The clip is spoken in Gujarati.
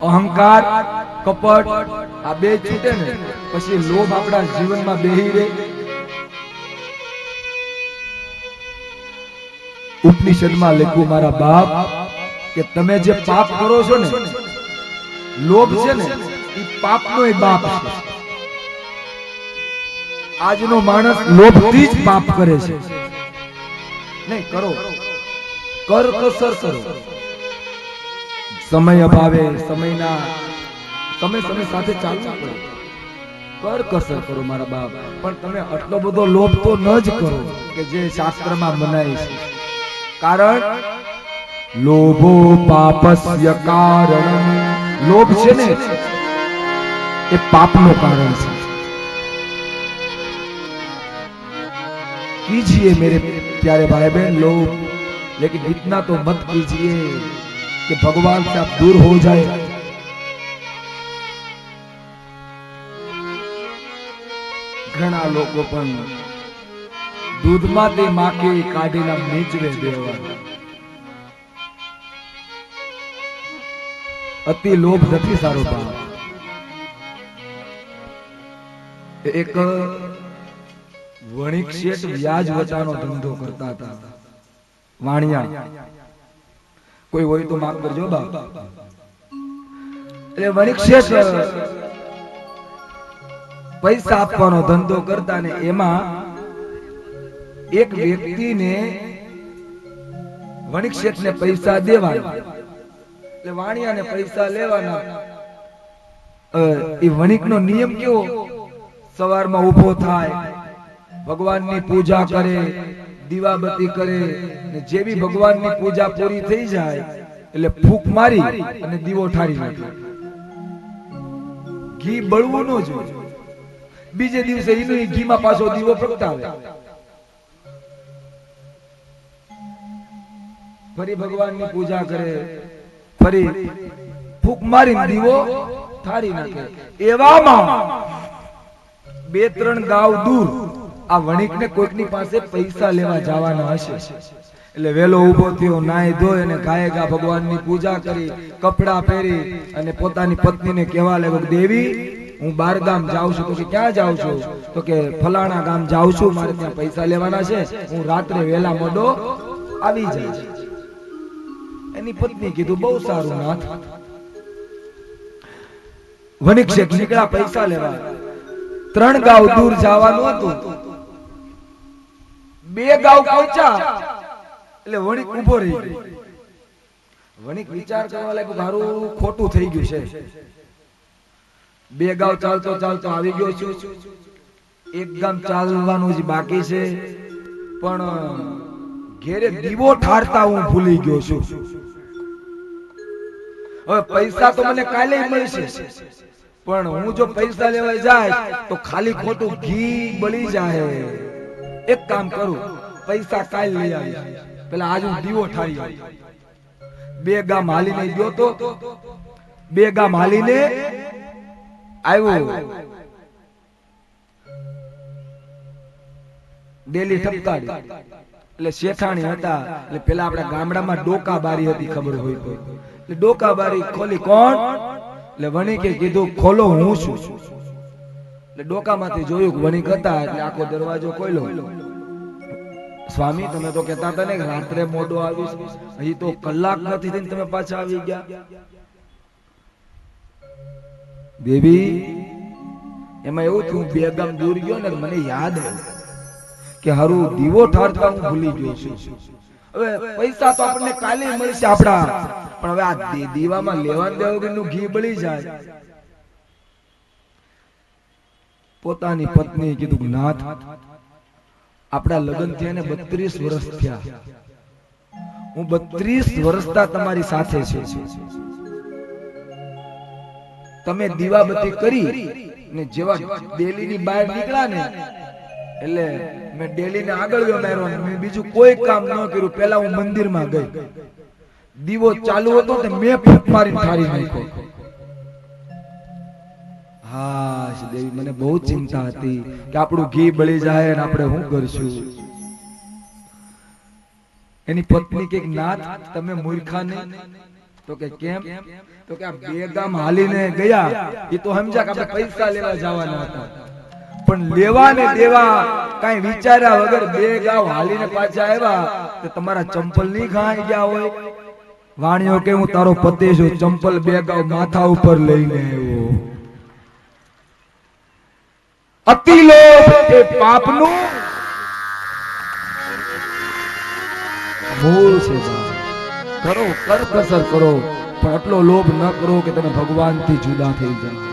અહંકાર કપટ આ બે છૂટે ને પછી લોભ આપણા જીવનમાં બેહી રહે. ઉપનિષદમાં લખ્યું મારા બાપ કે તમે જે પાપ કરો છો ને, લોભ છે ને એ પાપનો બાપ છે. આજનો માણસ લોભથી જ પાપ કરે છે. નહીં કરો, કર કસર કરો. સમય અભાવે સમય સાથે ચાલવું પડે. કર કસર કરો મારા બાપ, પણ તમે આટલો બધો લોભ તો ન જ કરો કે જે શાસ્ત્રમાં મનાય છે. કારણ લોભો પાપસ્ય કારણ, લોભ છે ને એ પાપનું કારણ છે. कीजिए मेरे प्यारे भाई बहन लोग, लेकिन इतना तो मत कीजिए कि भगवान से आप दूर हो जाए. घણા લોકો પણ દૂધમાંથી માખી કાઢીને નીચવે દેવા. અતિ લોભ નથી સારો બાપ. એક વણિક શેઠ વ્યાજ વચાનો ધંધો કરતા હતા. વાણિયા કોઈ હોય તો માફ કરજો બાપ. એટલે વણિક શેઠ પૈસા આપવાનો ધંધો કરતા ને એમાં એક વ્યક્તિને વણિક શેઠને પૈસા દેવાના, એટલે વાણિયાને પૈસા લેવાના. એ વણિકનો નિયમ કેવો, સવારમાં ઊભો થાય, ભગવાનની પૂજા કરે, દીવાબત્તી કરે, ને જેવી ભગવાનની પૂજા પૂરી થઈ જાય એટલે ફૂંક મારી અને દીવો ઠારી નાખે. ઘી બળવું ન જોઈએ. બીજે દિવસે એનું ઘીમાં પાછો દીવો પ્રગટાવે. ફરી ભગવાનની પૂજા કરે, ફરી ફૂંક મારી દીવો ઠારી નાખે. એવામાં 2-3 ગાવ દૂર આ વણિકને કોઈકની પાસે પૈસા લેવા જવાના હશે. એટલે વેલો ઉભો થયો, નાઈ ધોઈ અને ગાયે ગા ભગવાનની પૂજા કરી, કપડા પહેરી અને પોતાની પત્નીને કહેવા લાગ્યો, દેવી હું 12 ગામ જાઉં છું. તો કે ક્યાં જાઉં છું? તો કે ફલાણા ગામ જાઉં છું, મારે ત્યાં પૈસા લેવાના છે, હું રાત્રે વેલા મોડો આવી જાય. એની પત્ની કીધું બહુ સારું નાથ. વણિક શેઠ નીકળ્યા પૈસા લેવા. 3 ગાવ દૂર જવાનું હતું. 2 ગાવ પહોંચ્યા એટલે વણિક ઉભો રહી ગયો. વણિક વિચાર કરવા લાગ્યો, મારું ખોટું થઈ ગયું છે. 2 ગાવ ચાલતો ચાલતો આવી ગયો છું, 1 ગામ ચાલવાનું જ બાકી છે, પણ ઘેરે દીવો ઠારતા હું ભૂલી ગયો છું. હવે પૈસા તો મને કાલે મળશે, પણ હું જો પૈસા લેવા જાય તો ખાલી ખોટું ઘી બળી જાય. એક કામ કરું, પૈસા કાલ લઈ આવી, પેલા આજ હું દીવો ઠારી આવું. 2 ગામ હાલીને ગયો તો 2 ગામ હાલીને આવ્યો. ડેલી ઠપકારી એટલે શેઠાણી હતા. એટલે પેલા આપણા ગામડામાં ડોકા બારી હતી, ખબર હોય તો. એટલે ડોકા બારી ખોલી. કોણ? એટલે વણિકે કીધું ખોલો, હું છું. એટલે ડોકામાંથી જોયું કે વણિક હતા. એટલે આખો દરવાજો ખોલ્યો. સ્વામી તમે તો કહેતા હતા ને કે રાત્રે મોડો આવીશ, હજી તો કલાક નથી થઈને તમે પાછા આવી ગયા. દેવી એમાં એવું થયું, 2 ગામ દૂર ગયો ને મને યાદ આવ્યું કે હારું દીવો ઠારતા હું ભૂલી ગયો છું. હવે પૈસા તો આપણને કાલે મળશે આપડા, પણ હવે આ દીવામાં લેવા દેવાનું ઘી બળી જાય. પોતાની પત્ની કીધું, નાથ આપડા લગ્ન થયા ને 32 વર્ષ થયા, હું 32 વર્ષથી તમારી સાથે છું. તમે દીવાબત્તી કરી ને જેવા ડેલીની બહાર નીકળ્યા ને એટલે મેં ડેલીને આગળ ગયો માર્યો, મેં બીજું કોઈ કામ ન કર્યું. પેલા હું મંદિરમાં ગઈ, દીવો ચાલુ હતો ને મેં ફૂંક મારીને ઠારી નાખ્યો. હા દેવી, મને બહુ ચિંતા હતી કે આપણું ઘી બળી જાય ને આપણે શું કરશું. એની પત્ની કે નાથ તમે મૂર્ખા નહીં, તો કે કેમ? તો કે આ બે ગામ હાલીને ગયા એ તો સમજ્યા કે આપણે પૈસા લેવા જવાના હતા, પણ લેવા ને દેવા કઈ વિચાર્યા વગર બે ગામ હાલીને પાછા આવ્યા તો તમારા ચંપલ નહીં ખાઈ ગયા હોય? વાણિયો કે હું તારો પતિ છું, ચંપલ બે ગામ માથા ઉપર લઈને આવ્યો. અતિ લોભ એ પાપનું મૂળ છે. કરો કરકસર કરો, પણ આટલો લોભ ન કરો કે તમે ભગવાનથી જુદા થઈ જાઓ.